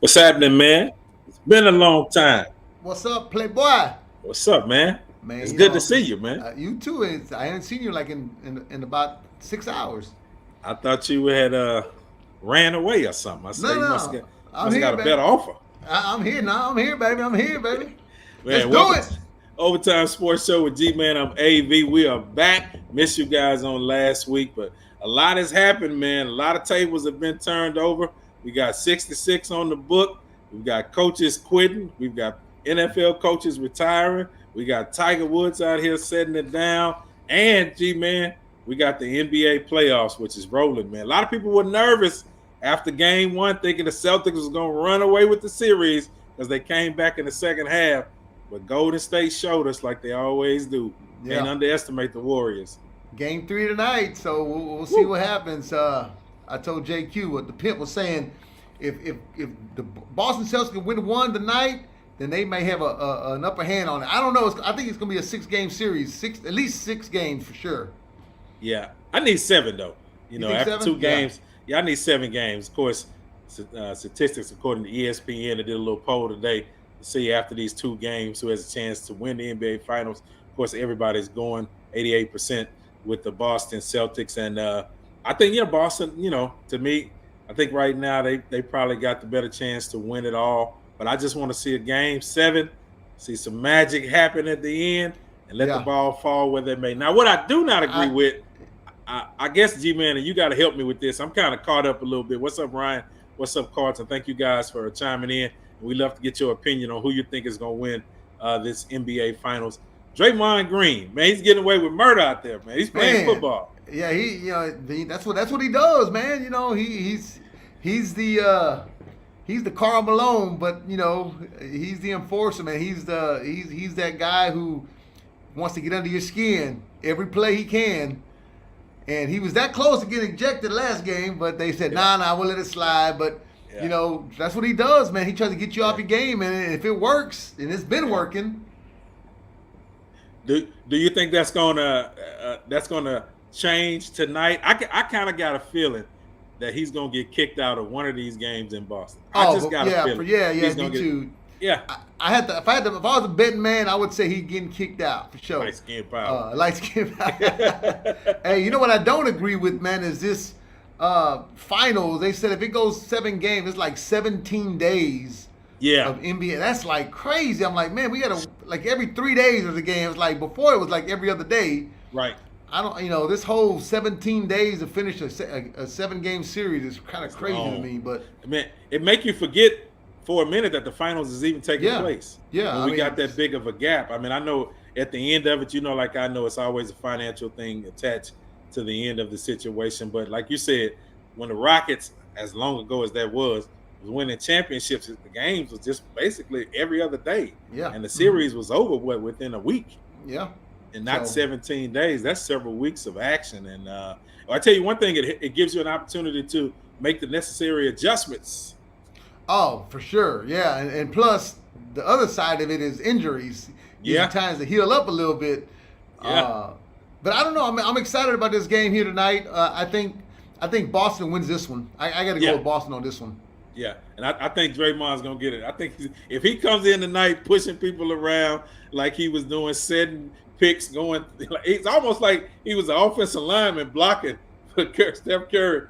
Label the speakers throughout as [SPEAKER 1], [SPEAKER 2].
[SPEAKER 1] What's happening, man? It's been a long time.
[SPEAKER 2] What's up, Playboy?
[SPEAKER 1] What's up, man?
[SPEAKER 2] Man,
[SPEAKER 1] It's good to
[SPEAKER 2] I'm
[SPEAKER 1] see
[SPEAKER 2] just
[SPEAKER 1] you, man.
[SPEAKER 2] you too. I haven't seen you like in about 6 hours.
[SPEAKER 1] I thought you had ran away or something. I
[SPEAKER 2] No,
[SPEAKER 1] say you must
[SPEAKER 2] no,
[SPEAKER 1] get
[SPEAKER 2] I'm
[SPEAKER 1] must have
[SPEAKER 2] here,
[SPEAKER 1] got a
[SPEAKER 2] baby.
[SPEAKER 1] better offer.
[SPEAKER 2] I'm here now. I'm here, baby. I'm here, baby. Let's
[SPEAKER 1] Man,
[SPEAKER 2] do
[SPEAKER 1] welcome
[SPEAKER 2] it.
[SPEAKER 1] to Overtime Sports Show with G Man. I'm AV. We are back. Missed you guys on last week, but a lot has happened, man. A lot of tables have been turned over. We got 66 on the book. We've got coaches quitting. We've got NFL coaches retiring. We got Tiger Woods out here setting it down. And G Man, we got the NBA playoffs, which is rolling, man. A lot of people were nervous after game one, thinking the Celtics was going to run away with the series because they came back in the second half. But Golden State showed us like they always do. Can't
[SPEAKER 2] Yeah,
[SPEAKER 1] underestimate the Warriors.
[SPEAKER 2] game 3 tonight. So we'll see
[SPEAKER 1] Woo.
[SPEAKER 2] what happens. I told JQ what the pimp was saying. If the Boston Celtics can win one tonight, then they may have an upper hand on it. I don't know. I think it's going to be a 6-game series. At least 6 games for sure.
[SPEAKER 1] Yeah, I need 7 though.
[SPEAKER 2] You think
[SPEAKER 1] After
[SPEAKER 2] 7?
[SPEAKER 1] 2 games, I need 7 games. Of course, statistics according to ESPN, they did a little poll today to see after these 2 games who has a chance to win the NBA Finals. Of course, everybody's going 88% with the Boston Celtics, and I think Boston. To me, I think right now they probably got the better chance to win it all. But I just want to see a game 7, see some magic happen at the end, and let the
[SPEAKER 2] Yeah.
[SPEAKER 1] ball fall where they may. Now, what I do not agree
[SPEAKER 2] I
[SPEAKER 1] with, I guess, G-Man, and you got to help me with this. I'm kind of caught up a little bit. What's up, Ryan? What's up, Carlton? Thank you guys for chiming in. We love to get your opinion on who you think is going to win this NBA Finals. Draymond Green, man, he's getting away with murder out there, man. He's playing
[SPEAKER 2] Man,
[SPEAKER 1] football.
[SPEAKER 2] yeah, that's what he does, man. He's the Karl Malone, but he's the enforcer, man. He's that guy who wants to get under your skin every play he can. And he was that close to getting ejected last game, but they said, nah, we'll let it slide. But that's what he does, man. He tries to get you off your game, and if it works, and it's been working.
[SPEAKER 1] Do you think that's gonna change tonight? I kind of got a feeling that he's gonna get kicked out of one of these games in Boston. I just got a feeling. He's
[SPEAKER 2] me
[SPEAKER 1] gonna
[SPEAKER 2] too.
[SPEAKER 1] Yeah,
[SPEAKER 2] I had to. If I was a betting man, I would say he's getting kicked out for sure.
[SPEAKER 1] light skin power.
[SPEAKER 2] Light skin. Hey, you know what I don't agree with, man, is this finals. They said if it goes 7 games, it's like 17 days
[SPEAKER 1] Yeah,
[SPEAKER 2] of NBA. That's like crazy. I'm like, man, we got to like every 3 days there's a game. It's like before it was like every other day.
[SPEAKER 1] right.
[SPEAKER 2] I don't, this whole 17 days to finish a 7-game series is kind of crazy to me. But
[SPEAKER 1] Man, it make you forget for a minute that the finals is even taking
[SPEAKER 2] Yeah.
[SPEAKER 1] place.
[SPEAKER 2] Yeah,
[SPEAKER 1] When
[SPEAKER 2] I
[SPEAKER 1] we
[SPEAKER 2] mean,
[SPEAKER 1] got that big of a gap. I mean, I know at the end of it, like I know it's always a financial thing attached to the end of the situation. But like you said, when the Rockets, as long ago as that was winning championships, the games was just basically every other day.
[SPEAKER 2] yeah,
[SPEAKER 1] And the series was over within a week.
[SPEAKER 2] yeah.
[SPEAKER 1] And not
[SPEAKER 2] So-
[SPEAKER 1] 17 days. That's several weeks of action. And I tell you one thing, it gives you an opportunity to make the necessary adjustments.
[SPEAKER 2] Oh, for sure. Yeah. And plus, the other side of it is injuries. Gives
[SPEAKER 1] Yeah.
[SPEAKER 2] you times to heal up a little bit.
[SPEAKER 1] Yeah.
[SPEAKER 2] But I don't know. I'm excited about this game here tonight. I think Boston wins this one. I got to
[SPEAKER 1] Yeah.
[SPEAKER 2] go with Boston on this one.
[SPEAKER 1] Yeah, and I think Draymond's gonna get it. I think if he comes in tonight pushing people around like he was doing, setting picks, going, it's almost like he was an offensive lineman blocking for Steph Curry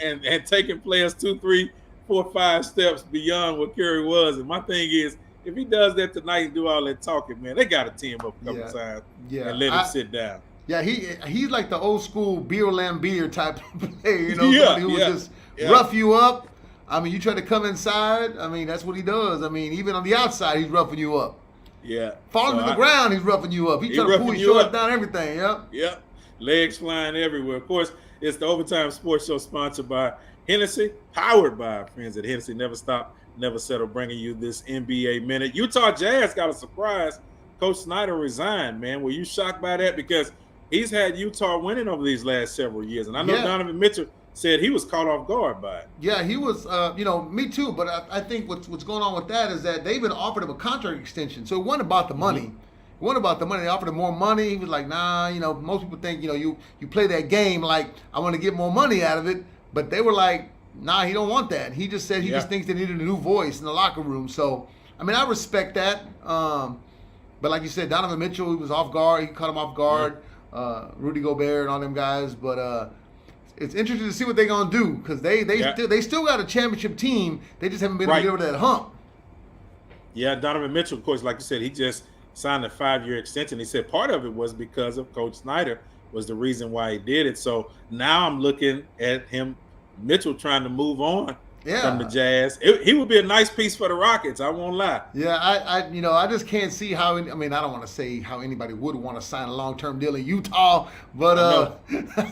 [SPEAKER 1] and taking players 2, 3, 4, 5 steps beyond what Curry was. And my thing is, if he does that tonight and do all that talking, man, they got to team up a couple times and let him sit down.
[SPEAKER 2] Yeah, he's like the old school Beer Lambier type of player,
[SPEAKER 1] Yeah,
[SPEAKER 2] somebody who will just rough you up. I mean, you try to come inside. I mean, that's what he does. I mean, even on the outside, he's roughing you up.
[SPEAKER 1] Yeah.
[SPEAKER 2] Falling to the ground, he's roughing you up. He's trying to pull your shorts down, everything. Yep.
[SPEAKER 1] Yep. Legs flying everywhere. Of course, it's the Overtime Sports Show sponsored by Hennessy, powered by our friends at Hennessy. Never stop, never settle, bringing you this NBA Minute. Utah Jazz got a surprise. Coach Snyder resigned, man. Were you shocked by that? Because he's had Utah winning over these last several years. And I know Donovan Mitchell said he was caught off guard by it.
[SPEAKER 2] Yeah, he was, me too. But I think what's going on with that is that they even offered him a contract extension. So it wasn't about the money. It wasn't about the money. They offered him more money. He was like, nah, most people think, you play that game like I want to get more money out of it. But they were like, nah, he don't want that. He just said he just thinks they needed a new voice in the locker room. So, I mean, I respect that. But like you said, Donovan Mitchell, he was off guard. He caught him off guard. Rudy Gobert and all them guys. But it's interesting to see what they're gonna do because they still got a championship team. They just haven't been able to get over that hump.
[SPEAKER 1] Yeah, Donovan Mitchell, of course, like you said, he just signed a 5-year extension. He said part of it was because of Coach Snyder was the reason why he did it. So now I'm looking at Mitchell trying to move on from the Jazz. He would be a nice piece for the Rockets. I won't lie.
[SPEAKER 2] Yeah, I just can't see how. I mean, I don't want to say how anybody would want to sign a long-term deal in Utah, but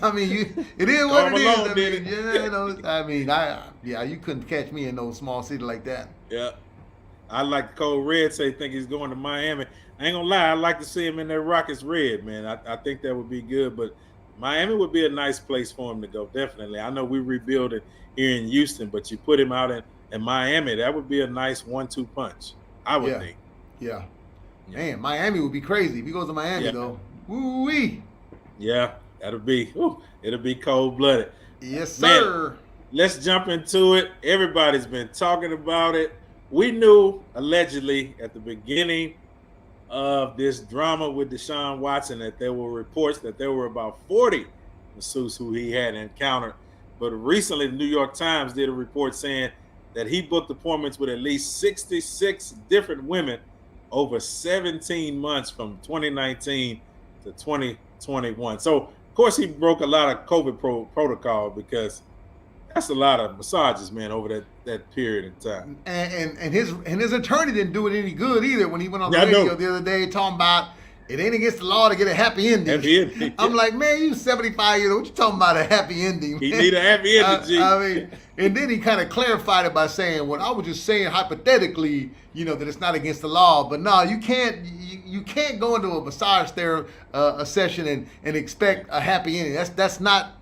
[SPEAKER 2] I mean, it is what it is. I mean, you couldn't catch me in no small city like that.
[SPEAKER 1] Yeah, I like Cole Red say think he's going to Miami. I ain't gonna lie, I'd like to see him in that Rockets red, man. I think that would be good, but Miami would be a nice place for him to go, definitely. I know we rebuilding here in Houston, but you put him out in Miami, that would be a nice 1-2 punch, I would think.
[SPEAKER 2] Yeah. Man, Miami would be crazy if he goes to Miami, though. Woo-wee.
[SPEAKER 1] Yeah, it'll be cold-blooded.
[SPEAKER 2] Yes, sir.
[SPEAKER 1] Man, let's jump into it. Everybody's been talking about it. We knew, allegedly, at the beginning of this drama with Deshaun Watson that there were reports that there were about 40 masseuse who he had encountered. But recently, the New York Times did a report saying that he booked appointments with at least 66 different women over 17 months from 2019 to 2021. So, of course, he broke a lot of COVID protocol because that's a lot of massages, man, over that period of time.
[SPEAKER 2] And his attorney didn't do it any good either when he went on the radio the other day talking about it ain't against the law to get a happy ending.
[SPEAKER 1] Happy ending.
[SPEAKER 2] I'm like, man, you 75 years old. What you talking about a happy ending? Man?
[SPEAKER 1] He need a happy ending, G.
[SPEAKER 2] I mean, and then he kind of clarified it by saying, well, I was just saying hypothetically, that it's not against the law. But no, you can't go into a massage therapy a session and expect a happy ending. That's not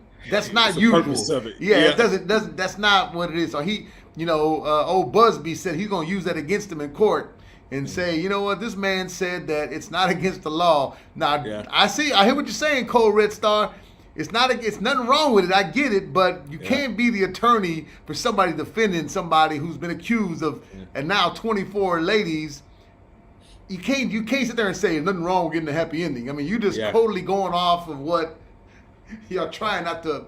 [SPEAKER 2] usual. It doesn't. That's not what it is. So he, old Busby said he's gonna use that against him in court and say, you know what, this man said that it's not against the law. Now I hear what you're saying, Cole Red Star. It's nothing wrong with it. I get it, but you can't be the attorney for somebody defending somebody who's been accused of, and now 24 ladies. You can't sit there and say there's nothing wrong with getting a happy ending. I mean, you just totally going off of what. You're trying not to,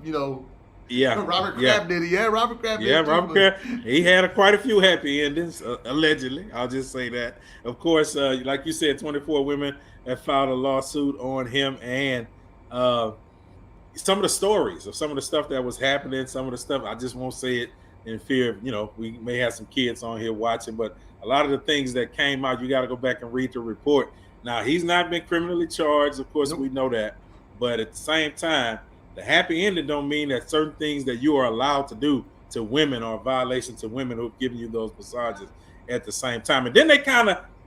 [SPEAKER 2] Robert Kraft did it. Yeah, Robert Kraft did it.
[SPEAKER 1] Yeah, Robert Kraft. He had quite a few happy endings, allegedly. I'll just say that. Of course, like you said, 24 women have filed a lawsuit on him, and some of the stories of some of the stuff that was happening, some of the stuff, I just won't say it in fear of, we may have some kids on here watching, but a lot of the things that came out, you got to go back and read the report. Now, he's not been criminally charged. Of course, we know that. But at the same time, the happy ending don't mean that certain things that you are allowed to do to women are a violation to women who have given you those massages at the same time. And then they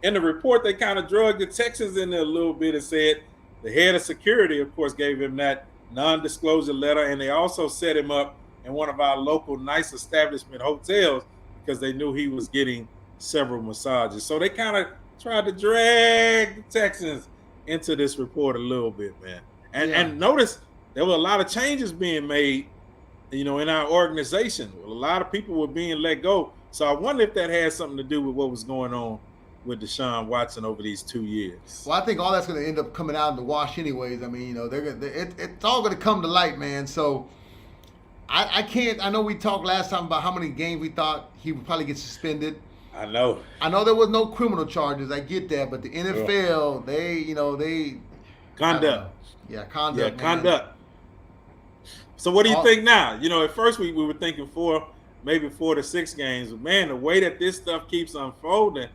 [SPEAKER 1] in the report, they drug the Texans in there a little bit and said the head of security, of course, gave him that non-disclosure letter. And they also set him up in one of our local nice establishment hotels because they knew he was getting several massages. So they tried to drag the Texans into this report a little bit, man. And notice there were a lot of changes being made, in our organization. A lot of people were being let go. So I wonder if that had something to do with what was going on with Deshaun Watson over these 2 years.
[SPEAKER 2] Well, I think all that's going to end up coming out in the wash anyways. I mean, it's all going to come to light, man. So I can't. I know we talked last time about how many games we thought he would probably get suspended.
[SPEAKER 1] I know
[SPEAKER 2] there was no criminal charges. I get that, but the NFL, they
[SPEAKER 1] conduct.
[SPEAKER 2] Yeah, conduct.
[SPEAKER 1] Yeah, conduct. So what do you think now? At first we were thinking maybe 4 to 6 games. But man, the way that this stuff keeps unfolding,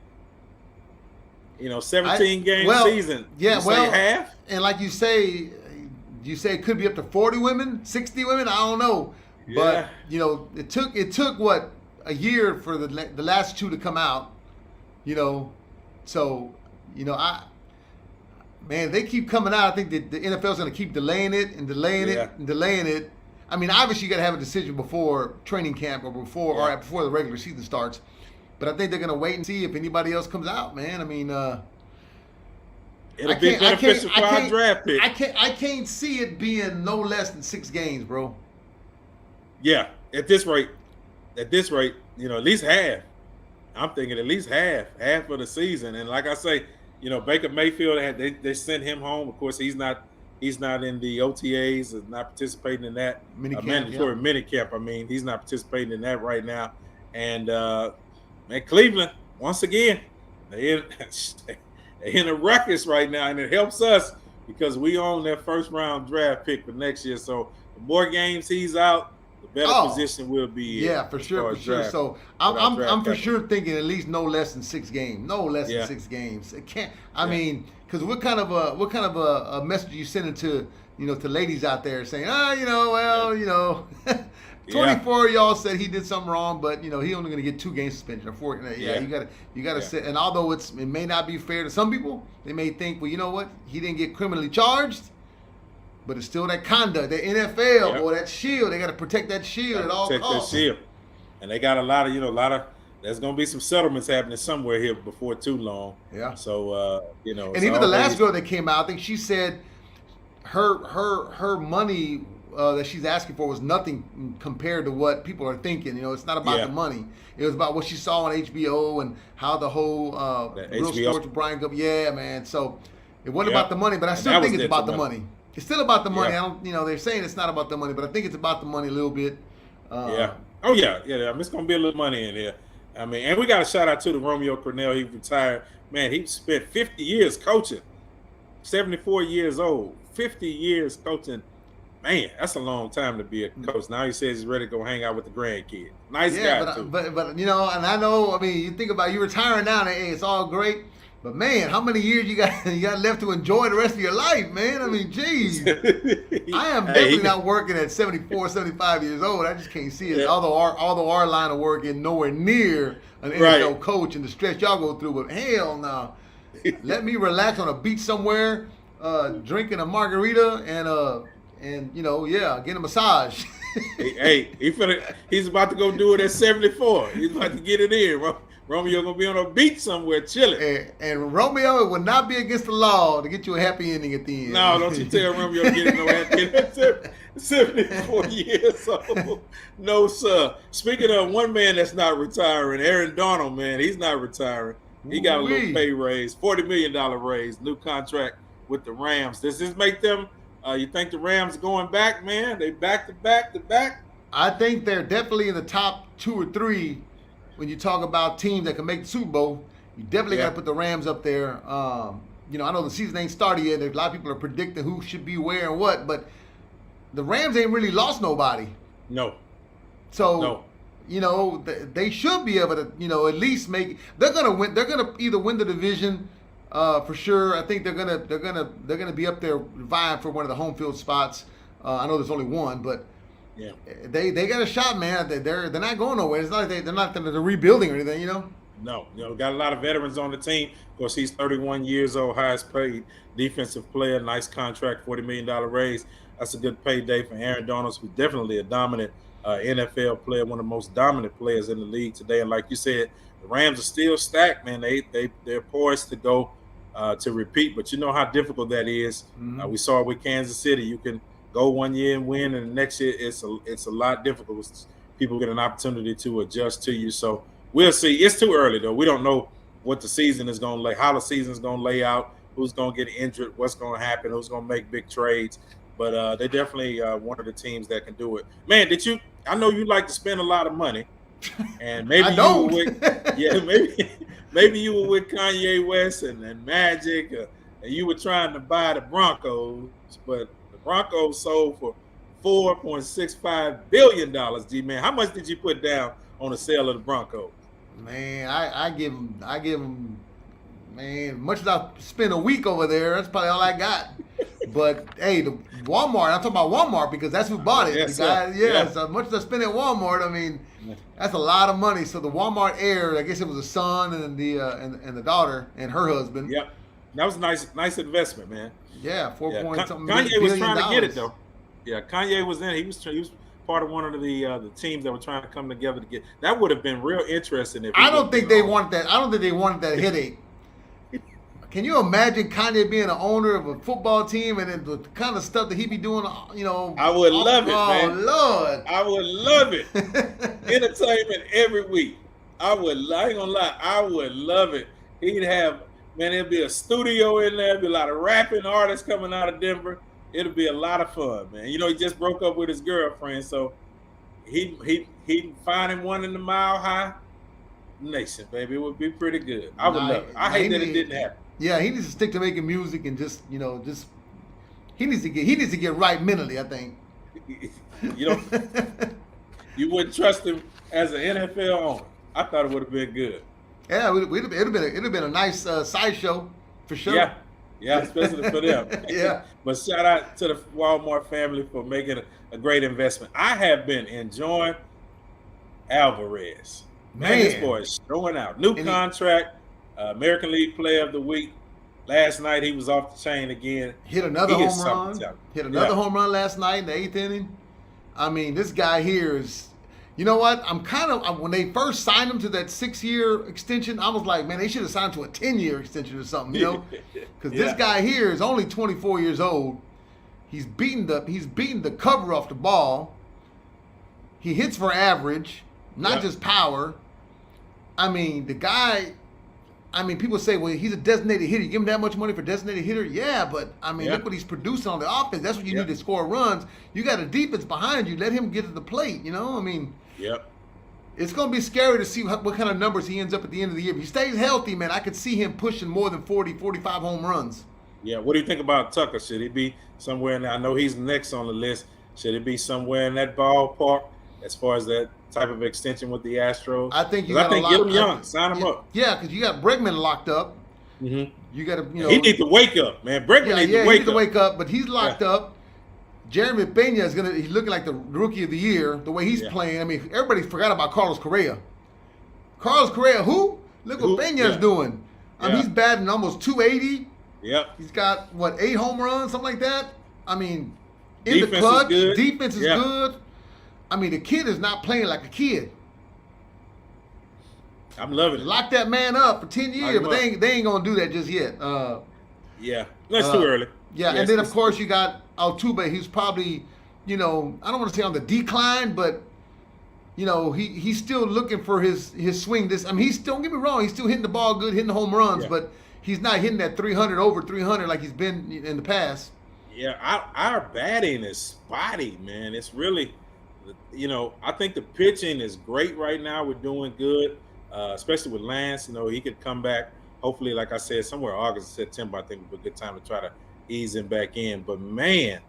[SPEAKER 1] 17 game season. Yeah, half.
[SPEAKER 2] And like you say it could be up to 40 women, 60 women. I don't know. Yeah. But it took what, a year for the last 2 to come out. So man, they keep coming out. I think that the NFL's going to keep delaying it and delaying it and delaying it. I mean, obviously you got to have a decision before training camp or before the regular season starts. But I think they're going to wait and see if anybody else comes out, man. I mean,
[SPEAKER 1] it'll be beneficial for our draft pick.
[SPEAKER 2] I can't see it being no less than 6 games, bro.
[SPEAKER 1] Yeah, at this rate. at this rate, at least half. I'm thinking at least half of the season. And like I say, Baker Mayfield they sent him home. Of course, he's not in the OTAs, is not participating in that mandatory minicamp. I mean, he's not participating in that right now. And man, Cleveland once again, they're in a ruckus right now, and it helps us because we own that first round draft pick for next year. So the more games he's out, the better position we'll be in.
[SPEAKER 2] Yeah, for sure. So I'm for sure thinking at least no less than 6 games. No less than 6 games. It can't. I mean, because what kind of a message you sending to to ladies out there saying, 24 of y'all said he did something wrong, but he only going to get 2 game suspension or 4. You got to sit. And although it may not be fair to some people, they may think, well, you know what, he didn't get criminally charged, but it's still that conduct, that NFL or that shield. They got to protect that shield at all costs.
[SPEAKER 1] That shield, and they got a lot of There's going to be some settlements happening somewhere here before too long. Yeah. So
[SPEAKER 2] and even the last girl that came out, I think she said her money that she's asking for was nothing compared to what people are thinking. It's not about the money. It was about what she saw on HBO and how the whole Real Sports with Brian Gubb. Yeah, man. So it wasn't about the money, but I still think it's about the money. It's still about the money. I don't. They're saying it's not about the money, but I think it's about the money a little bit.
[SPEAKER 1] Yeah. Oh yeah. I mean, it's gonna be a little money in here. I mean, and we got a shout out to the Romeo Cornell. He retired. Man, he spent 50 years coaching. 74 years old. 50 years coaching. Man, that's a long time to be a coach. Now he says he's ready to go hang out with the grandkid. Nice guy, too.
[SPEAKER 2] But and I know, I mean, you think about you retiring now, and hey, it's all great. But man, how many years you got left to enjoy the rest of your life, man? I mean, geez. I am definitely not working at 74, 75 years old. I just can't see it. Yeah. Although our line of work is nowhere near an NFL coach and the stress y'all go through. But hell no. Let me relax on a beach somewhere, drinking a margarita and get a massage.
[SPEAKER 1] He's about to go do it at 74. He's about to get it in. Romeo gonna be on a beach somewhere chilling.
[SPEAKER 2] And Romeo, it would not be against the law to get you a happy ending at the end.
[SPEAKER 1] No, don't you tell Romeo to get no happy ending. 74 years old. No, sir. Speaking of one man that's not retiring, Aaron Donald, man, he's not retiring. He got a little pay raise, $40 million raise, new contract with the Rams. Does this make them, you think the Rams going back, man? They back to back?
[SPEAKER 2] I think they're definitely in the top 2 or 3 when you talk about teams that can make the Super Bowl. You definitely got to put the Rams up there. I know the season ain't started yet. A lot of people are predicting who should be where and what, but the Rams ain't really lost nobody.
[SPEAKER 1] No.
[SPEAKER 2] So, they should be able to, at least make. They're gonna win. They're gonna either win the division, for sure. I think they're gonna be up there vying for one of the home field spots. I know there's only one, but they got a shot, man. They're not going nowhere. It's not like they're rebuilding or anything,
[SPEAKER 1] No, got a lot of veterans on the team. Of course, he's 31 years old, highest paid defensive player, nice contract, $40 million raise. That's a good payday for Aaron Donald, who's definitely a dominant NFL player, one of the most dominant players in the league today. And like you said, the Rams are still stacked, man. They're poised to go to repeat, but you know how difficult that is. Mm-hmm. We saw it with Kansas City. You can go one year and win, and the next year it's a lot difficult. People get an opportunity to adjust to you. So we'll see. It's too early though. We don't know what the season is going to how the season is going to lay out, who's going to get injured, what's going to happen, who's going to make big trades. But they definitely one of the teams that can do it. Man, I know you like to spend a lot of money, and maybe maybe you were with Kanye West and Magic, and you were trying to buy the Broncos, but the Broncos sold for $4.65 billion. G-Man, how much did you put down on the sale of the Broncos?
[SPEAKER 2] Man, I give them, man, much as I spend a week over there, that's probably all I got. But hey, the Walmart, I'm talking about Walmart because that's who bought it.
[SPEAKER 1] Yes,
[SPEAKER 2] the guy, so much as I spend at Walmart, I mean, that's a lot of money. So the Walmart heir, I guess it was a son and the daughter and her husband.
[SPEAKER 1] Yep, that was a nice investment, man.
[SPEAKER 2] Yeah, something.
[SPEAKER 1] Kanye was trying to get it though. Yeah, Kanye was in. He was part of one of the teams that were trying to come together to get. That would have been real interesting.
[SPEAKER 2] I don't think they wanted that. I don't think they wanted that headache. Can you imagine Kanye being an owner of a football team and then the kind of stuff that he be doing?
[SPEAKER 1] I would love it, man.
[SPEAKER 2] Oh Lord,
[SPEAKER 1] I would love it. Entertainment every week. I ain't gonna lie, I would love it. He'd have, man, there'd be a studio in there, there'd be a lot of rapping artists coming out of Denver. It'll be a lot of fun, man. He just broke up with his girlfriend, so he'd find him one in the Mile High Nation, baby. It would be pretty good. I would love it. I hate that it didn't happen.
[SPEAKER 2] Yeah, he needs to stick to making music and just he needs to get right mentally, I think.
[SPEAKER 1] You wouldn't trust him as an NFL owner. I thought it would have been good.
[SPEAKER 2] Yeah, it'd have been a nice sideshow for sure.
[SPEAKER 1] Yeah, especially for them.
[SPEAKER 2] Yeah.
[SPEAKER 1] But shout out to the Walmart family for making a great investment. I have been enjoying Alvarez. Man, this boy is showing out. New contract, American League Player of the Week. Last night he was off the chain again.
[SPEAKER 2] Hit another home run. Hit another home run last night in the 8th inning. I mean, this guy here is. You know what? When they first signed him to that 6-year extension, I was like, man, they should have signed to a 10-year extension or something, Because this guy here is only 24 years old. He's beating the cover off the ball. He hits for average, not just power. I mean, the guy. I mean, people say, well, he's a designated hitter. You give him that much money for designated hitter? Yeah, but, I mean, look what he's producing on the offense. That's what you need to score runs. You got a defense behind you. Let him get to the plate, I mean, it's going to be scary to see what kind of numbers he ends up at the end of the year. If he stays healthy, man, I could see him pushing more than 40, 45 home runs.
[SPEAKER 1] Yeah, what do you think about Tucker? Should he be somewhere I know he's next on the list. Should he be somewhere in that ballpark as far as that type of extension with the Astros?
[SPEAKER 2] I think
[SPEAKER 1] get him young, sign him up.
[SPEAKER 2] Yeah, because you got Bregman locked up. Mm-hmm. You got to,
[SPEAKER 1] he needs to wake up, man. Bregman needs to wake up.
[SPEAKER 2] But he's locked up. Jeremy Pena he's looking like the rookie of the year, the way he's playing. I mean, everybody forgot about Carlos Correa. Carlos Correa, who? Look what Pena's doing. I mean, he's batting almost 280.
[SPEAKER 1] Yep.
[SPEAKER 2] He's got, 8 home runs, something like that? I mean, in the clutch, defense is good. I mean, the kid is not playing like a kid.
[SPEAKER 1] I'm loving it.
[SPEAKER 2] Lock that man up for 10 years, but they ain't going to do that just yet.
[SPEAKER 1] That's too early.
[SPEAKER 2] Yeah, and then, of course, you got Altuve. He's probably, I don't want to say on the decline, but, he's still looking for his swing. Don't get me wrong, he's still hitting the ball good, hitting the home runs, but he's not hitting that 300, over 300 like he's been in the past.
[SPEAKER 1] Yeah, our batting is spotty, man. It's really, I think the pitching is great right now. We're doing good, especially with Lance. He could come back, hopefully, like I said, somewhere August or September, I think would be a good time to try to ease him back in. But, man,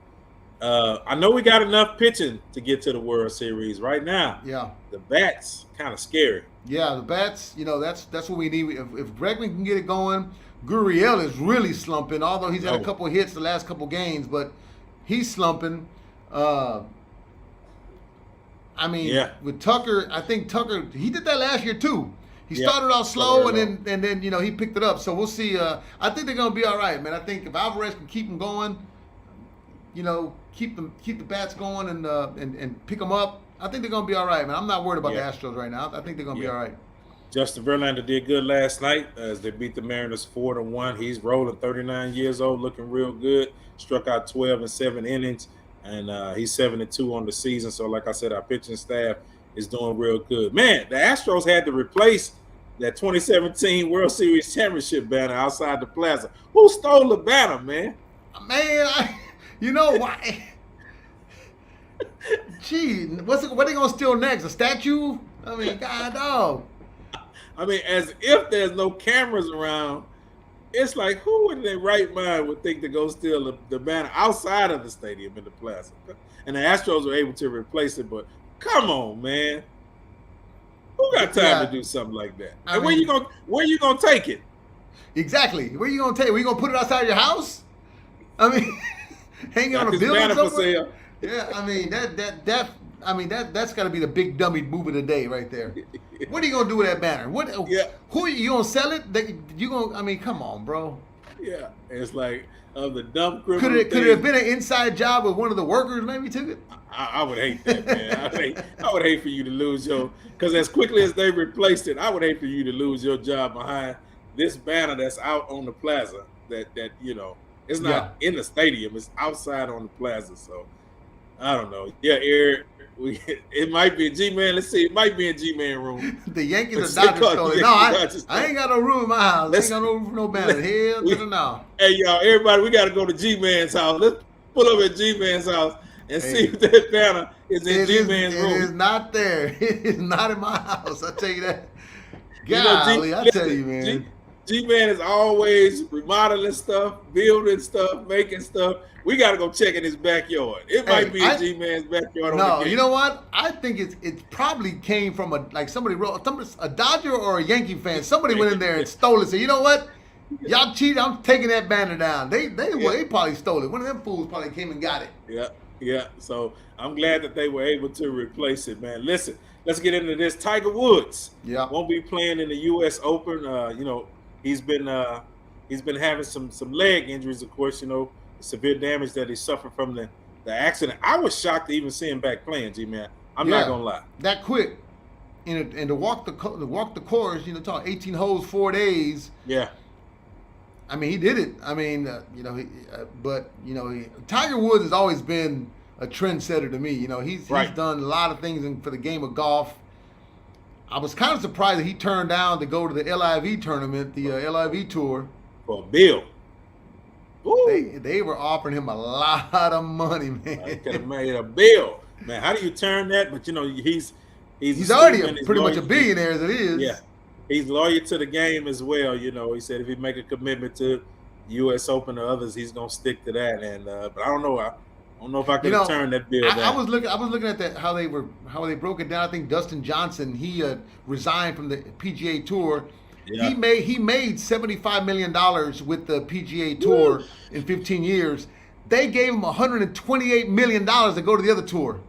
[SPEAKER 1] I know we got enough pitching to get to the World Series right now.
[SPEAKER 2] Yeah.
[SPEAKER 1] The bats kind of scary.
[SPEAKER 2] Yeah, the bats, that's what we need. If Bregman can get it going, Gurriel is really slumping, although he's had a couple of hits the last couple of games, but he's slumping. With Tucker, I think Tucker, he did that last year too. He started off slow and then he picked it up. So we'll see. I think they're gonna be all right, man. I think if Alvarez can keep them going, keep the bats going and pick them up, I think they're gonna be all right, man. I'm not worried about the Astros right now. I think they're gonna be all right.
[SPEAKER 1] Justin Verlander did good last night as they beat the Mariners 4-1. He's rolling, 39 years old, looking real good. Struck out 12 in 7 innings, and he's 7-2 on the season. So, like I said, our pitching staff is doing real good. Man, the Astros had to replace that 2017 World Series championship banner outside the plaza. Who stole the banner, man?
[SPEAKER 2] Man, you know why? Gee, what are they gonna steal next? A statue? I mean, God, dog.
[SPEAKER 1] I mean, as if there's no cameras around, it's like who in their right mind would think to go steal the banner outside of the stadium in the plaza? And the Astros were able to replace it, but come on, man. Who got time to do something like that? And where you gonna take it?
[SPEAKER 2] Exactly. Where you gonna take it? Were you gonna put it outside your house? I mean, hang it on a building somewhere? Yeah, I mean that's got to be the big dummy move of the day right there. What are you gonna do with that banner? Who are you gonna sell it? Come on, bro.
[SPEAKER 1] Yeah, it's like the dumb criminal.
[SPEAKER 2] Could it have been an inside job with one of the workers? Maybe took it.
[SPEAKER 1] I would hate that, man. I would hate for you to lose because as quickly as they replaced it, I would hate for you to lose your job behind this banner that's out on the plaza that it's not in the stadium, it's outside on the plaza. So I don't know. Yeah, Eric, it might be a G-Man. Let's see, it might be in G-Man room.
[SPEAKER 2] The Yankees or Dodgers stole it. No, I ain't got no room in my house. I ain't got no room for no banner. Hell to the no.
[SPEAKER 1] Hey, y'all, everybody, we got to go to G-Man's house. Let's pull up at G-Man's house and see if that banner is in G-Man's room.
[SPEAKER 2] It is not there. It is not in my house. I tell you that. Golly, I tell you, man.
[SPEAKER 1] G-Man is always remodeling stuff, building stuff, making stuff. We got to go check in his backyard. It might be in G-Man's backyard.
[SPEAKER 2] No, you know what? I think it probably came from a Dodger or a Yankee fan. Somebody went in there and stole it. Said, you know what? Y'all cheated. I'm taking that banner down. They probably stole it. One of them fools probably came and got it.
[SPEAKER 1] Yeah. So I'm glad that they were able to replace it, man. Listen, let's get into this. Tiger Woods won't be playing in the U.S. Open. He's been having some leg injuries, of course. Severe damage that he suffered from the accident. I was shocked to even see him back playing, G-Man. I'm not gonna lie.
[SPEAKER 2] That quick, and to walk the course, talk 18 holes, 4 days.
[SPEAKER 1] Yeah.
[SPEAKER 2] I mean, he did it. I mean, Tiger Woods has always been a trendsetter to me. He's done a lot of things for the game of golf. I was kind of surprised that he turned down to go to the LIV tournament, the LIV tour.
[SPEAKER 1] For a bill.
[SPEAKER 2] They were offering him a lot of money, man.
[SPEAKER 1] He could have made a bill, man. How do you turn that? But he's
[SPEAKER 2] already pretty much a billionaire as it is.
[SPEAKER 1] Yeah, he's loyal to the game as well. He said if he make a commitment to U.S. Open or others, he's gonna stick to that. And but I don't know. I don't know if I could turn that bill down.
[SPEAKER 2] I was looking at that how they broke it down. I think Dustin Johnson, he resigned from the PGA Tour. Yeah. He made $75 million with the PGA Tour in 15 years. They gave him $128 million to go to the other tour.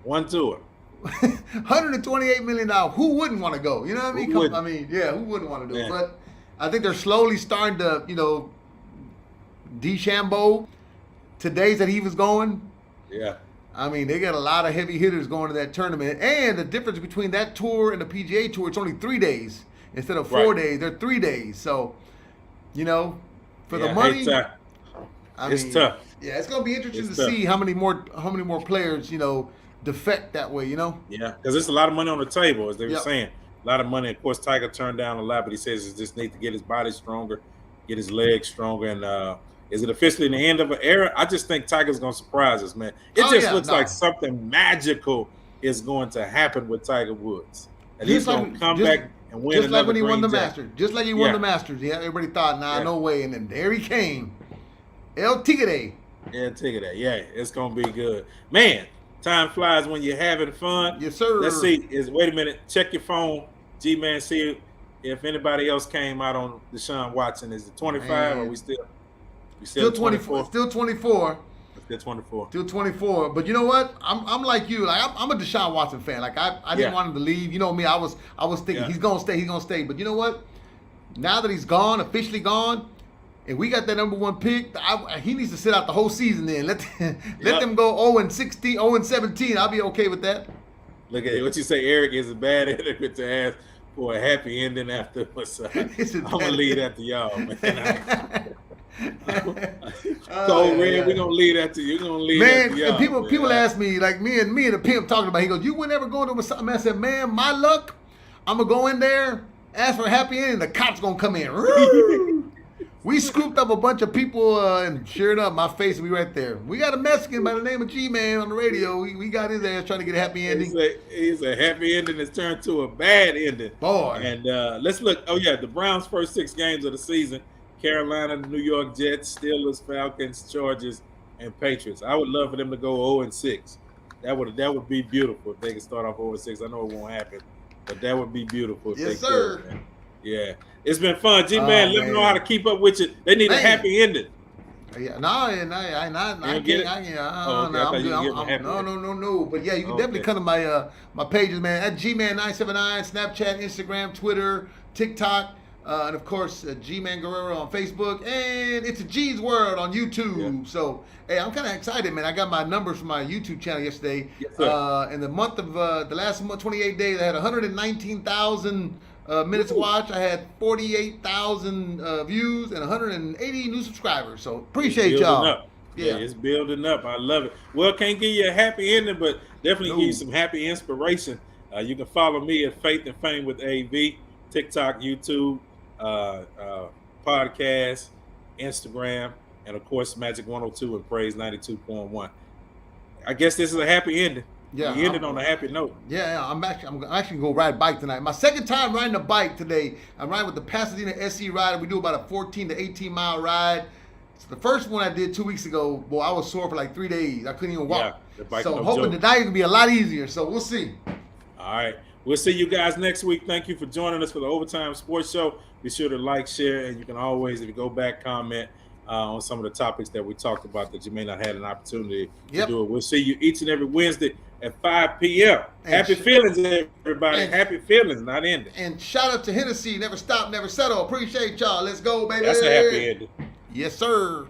[SPEAKER 1] One tour.
[SPEAKER 2] $128 million. Who wouldn't want to go? You know what I mean? Who wouldn't want to do it? But I think they're slowly starting to, DeChambeau, to days that he was going.
[SPEAKER 1] Yeah.
[SPEAKER 2] I mean, they got a lot of heavy hitters going to that tournament. And the difference between that tour and the PGA Tour, it's only 3 days. Instead of 4 days, they're 3 days. So, for the money,
[SPEAKER 1] it's tough.
[SPEAKER 2] Yeah, it's going to be interesting to see how many more players, defect that way,
[SPEAKER 1] Yeah, because there's a lot of money on the table, as they were saying. A lot of money. Of course, Tiger turned down a lot, but he says he just needs to get his body stronger, get his legs stronger, and is it officially the end of an era? I just think Tiger's going to surprise us, man. It looks like something magical is going to happen with Tiger Woods. And he's going to come back and win
[SPEAKER 2] just like when he won the Masters. Just like he won the Masters. Yeah, everybody thought, no way. And then there he came. El Tigre.
[SPEAKER 1] Yeah, it's going to be good. Man, time flies when you're having fun.
[SPEAKER 2] Yes, sir.
[SPEAKER 1] Let's see. Wait a minute. Check your phone. G-Man, see if anybody else came out on Deshaun Watson. Is it 25 or we still
[SPEAKER 2] 24. Still 24.
[SPEAKER 1] Still 24.
[SPEAKER 2] Still 24. But you know what? I'm like you. Like I'm a Deshaun Watson fan. Like I didn't want him to leave. You know me. I was thinking he's gonna stay. But you know what? Now that he's gone, officially gone, and we got that number 1 pick, he needs to sit out the whole season. Then let them go 0-16, 0-17. I'll be okay with that.
[SPEAKER 1] Look at what you say. Eric is a bad etiquette to ask for a happy ending afterwards. I'm gonna leave that to y'all, man. Red, we're gonna leave that to you. We're gonna leave that to y'all.
[SPEAKER 2] People ask me, like me and the pimp talking about, he goes, you would never go into something. I said, man, my luck, I'm gonna go in there, ask for a happy ending, the cops gonna come in. We scooped up a bunch of people, and sure enough, my face will be right there. We got a Mexican by the name of G-Man on the radio. We got his ass trying to get a happy ending.
[SPEAKER 1] He's a happy ending that's turned to a bad ending.
[SPEAKER 2] Boy.
[SPEAKER 1] And let's look. Oh, yeah, the Browns' first 6 games of the season. Carolina, the New York Jets, Steelers, Falcons, Chargers, and Patriots. I would love for them to go 0-6. That would be beautiful if they could start off 0-6. I know it won't happen, but that would be beautiful if they could. Man. Yeah. It's been fun. G-Man, let them know how to keep up with you. They need a happy ending.
[SPEAKER 2] Yeah, I can't. No. But yeah, you can definitely come to my pages, man. At Gman979, Snapchat, Instagram, Twitter, TikTok. And of course, G-Man Guerrero on Facebook, and it's a G's World on YouTube. Yeah. So, hey, I'm kind of excited, man. I got my numbers from my YouTube channel yesterday. Yes, sir. In the month of the last month, 28 days, I had 119,000 minutes
[SPEAKER 1] Woo.
[SPEAKER 2] watched. I had 48,000 views and 180 new subscribers. So appreciate
[SPEAKER 1] Building
[SPEAKER 2] y'all.
[SPEAKER 1] up. Yeah, it's building up. I love it. Well, can't give you a happy ending, but definitely give you some happy inspiration. You can follow me at Faith and Fame with AV, TikTok, YouTube, podcast, Instagram, and of course Magic 102 and Praise 92.1. I guess this is a happy ending.
[SPEAKER 2] Yeah,
[SPEAKER 1] we ended on a happy note.
[SPEAKER 2] Yeah, I'm actually gonna go ride a bike tonight. My second time riding a bike today. I'm riding with the Pasadena SC Rider. We do about a 14 to 18 mile ride. So the first one I did 2 weeks ago, boy, I was sore for like 3 days. I couldn't even walk.
[SPEAKER 1] Yeah,
[SPEAKER 2] so I'm hoping tonight it can be a lot easier. So we'll see.
[SPEAKER 1] All right. We'll see you guys next week. Thank you for joining us for the Overtime Sports Show. Be sure to like, share, and you can always, if you go back, comment on some of the topics that we talked about that you may not have had an opportunity to do it. We'll see you each and every Wednesday at 5 p.m. Happy feelings, everybody. Happy feelings, not ending.
[SPEAKER 2] And shout out to Hennessy. Never stop, never settle. Appreciate y'all. Let's go, baby.
[SPEAKER 1] That's a happy ending.
[SPEAKER 2] Yes, sir.